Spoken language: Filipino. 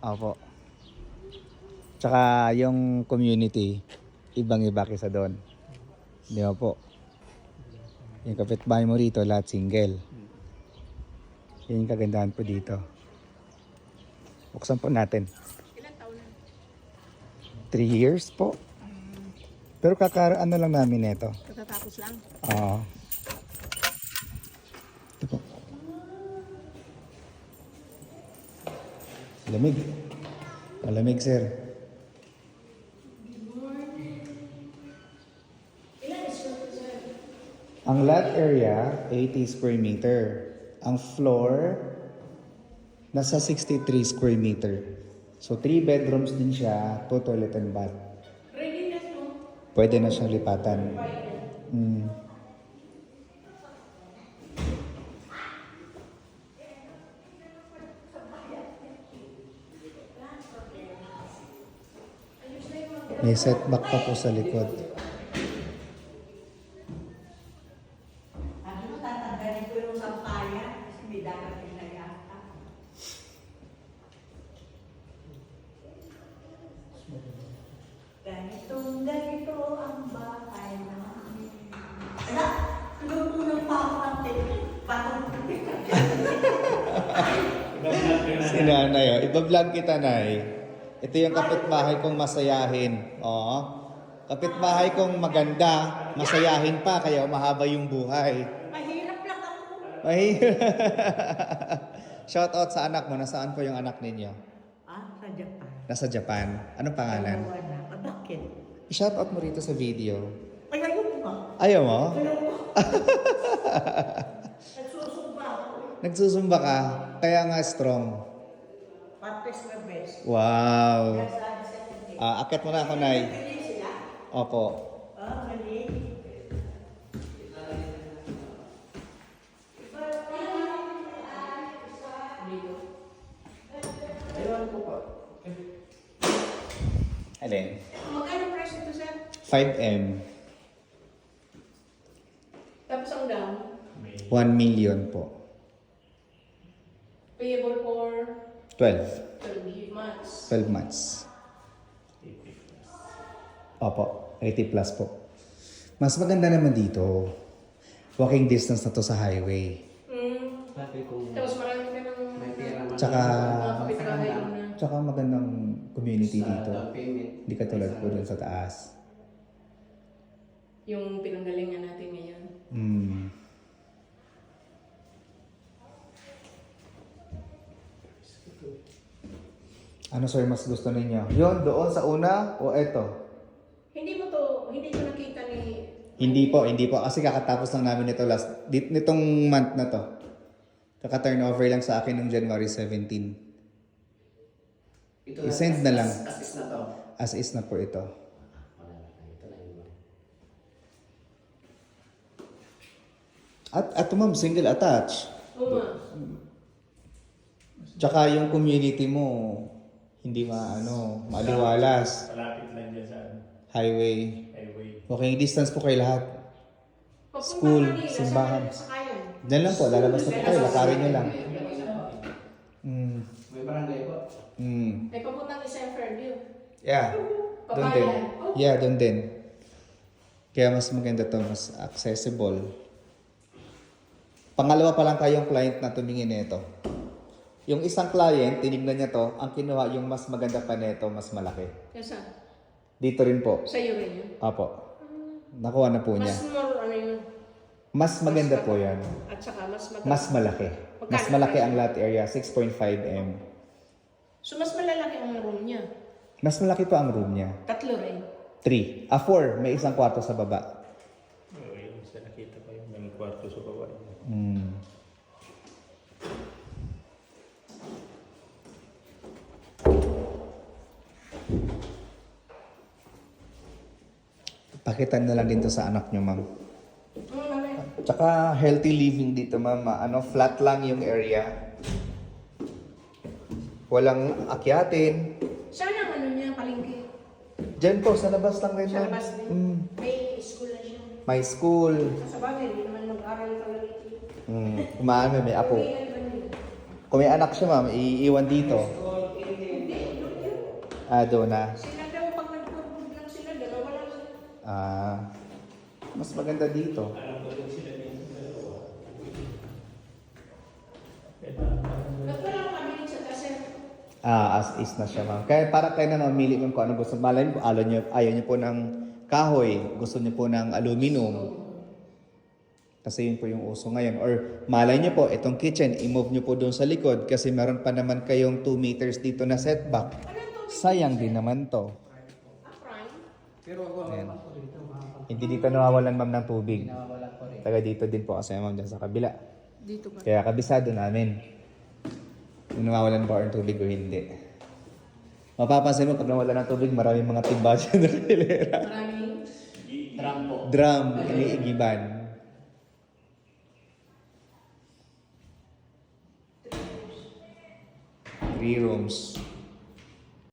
Opo. Tsaka yung community, ibang-iba kaysa doon. Di ba po? Yung kapitbahay mo rito, lahat single. Yun yung kagandahan po dito. Buksan po natin. Ilan taon na? 3 years po. Pero ano lang namin ito. Katatapos lang? Oo. Ito po. Lamig. Malamig, sir. Ang lot area, 80 square meter. Ang floor, nasa 63 square meter. So, 3 bedrooms din siya, 2 toilet and bath. Pwede na siyang lipatan. May setback pa po sa likod. Ano, tatanggalin ko yung sampayan kasi may darating na yata. Ganito ang bahay namin. Ala, tulungan pa ako ng patong. Si nanay, oh. Iba-vlog kita, nay. Ito yung kapitbahay kong masayahin. Oo. Kapitbahay kong maganda, masayahin pa, kaya mahaba yung buhay. Mahirap lang ako. Shout out sa anak mo. Nasaan po yung anak ninyo? Sa Japan. Nasa Japan. Anong pangalan? Dalawa na. Bakit? I-shout out mo rito sa video. Ay, ayun ba? Ayaw mo? Ayaw mo. Nagsusumba ako. Nagsusumba ka, kaya nga strong. Patres na best. Wow. Sabi sa akin, Akit mo na ako, nay. pili sila. Opo. Mali. Ewan ko po. Alin? Magkano price ito, sir? 5M. Tapos ang down, 1 million po. payable for 12. 12 months. 12 months. Opo. 80 plus po. Mas maganda naman dito. Walking distance na to sa highway. Sabi ko, Tapos marami ka ng may pera man. Tsaka, mga kapitbahay mo na. tsaka magandang community Sa dito. down payment. Hindi katulad po dun sa taas. Yung pinanggalingan natin ngayon. Ano sir mas gusto ninyo? Yon doon sa una o eto? Hindi ko nakita ni... Hindi po. Kasi kakatapos lang namin ito nitong month na to. Kaka-turnover lang sa akin noong January 17. Ito I-send na lang. Assist na to. As is na po ito. Wala na. Ito na yun. At ma'am, single attach. Oo nga. Tsaka yung community mo, hindi maliwalas. Malapit lang dyan sa Highway. highway. Okay, distance po kayo lahat. Papunta School, Manila, simbahan. Sa Kayan. Diyan lang po, lalabas na po kayo. Lakarin nyo lang. May barangay po. May papuntang Isang Fairview. Yeah. Doon din. Papayan. Yeah, doon din. Kaya mas maganda to, mas accessible. Pangalawa pa lang kayong client na tumingin nito. Yung isang client, tinignan niya to, ang kinuha yung mas maganda pa nito, mas malaki. Yes, sir. Dito rin po. Sa iyo rin yun. Apo. Nakuha na po niya. Mas more, ano yun. Mas maganda po yan. At saka mas maganda. Mas malaki. Mas malaki ang lot area, 6.5M. So, mas malalaki ang room niya. Mas malaki pa ang room niya. 3 rin. 3. 4. May isang kwarto sa baba. Oo, yun sa nakita ko yung may kwarto sa baba. Pakitan na lang dito sa anak niyo, ma'am. Malaki. Tsaka healthy living dito, ma'am. Flat lang yung area. Walang akyatin. Saan ang ano niya, palengke? Diyan po, sa labas lang rin, Sa ma'am. labas din. May school na siya. May school. Sa bagay, hindi naman mag-aral talaga ito. Kumaan may apo. May ano yun. Kung may anak siya, ma'am, iiwan dito. Hindi, Doon na. Sila daw, pag nagpupog lang sila, dalawa lang. Mas maganda dito. Nagpala ko kami sa taser. As is na siya, ma'am. Kaya para kayo na mamili kung ano gusto. Malay mo, ayaw niyo po ng kahoy. Gusto niyo po ng aluminum. Kasi yun po yung uso ngayon. Or malay niyo po, itong kitchen, i-move niyo po doon sa likod kasi meron pa naman kayong 2 meters dito na setback. Sayang din naman to. Pero ako Ayan. ako dito, makapag- Hindi dito nawawalan, ma'am, ng tubig. Nawawala ko rin. Taga dito din po kasi, ma'am, dyan sa kabila. Dito ba? Kaya kabisado namin. Kung nawawalan ba ng tubig o hindi. Mapapansin mo, pag nawala ng tubig, maraming mga timba dyan na hilera. Maraming. Drum po. Drum, iniigiban. 3 rooms.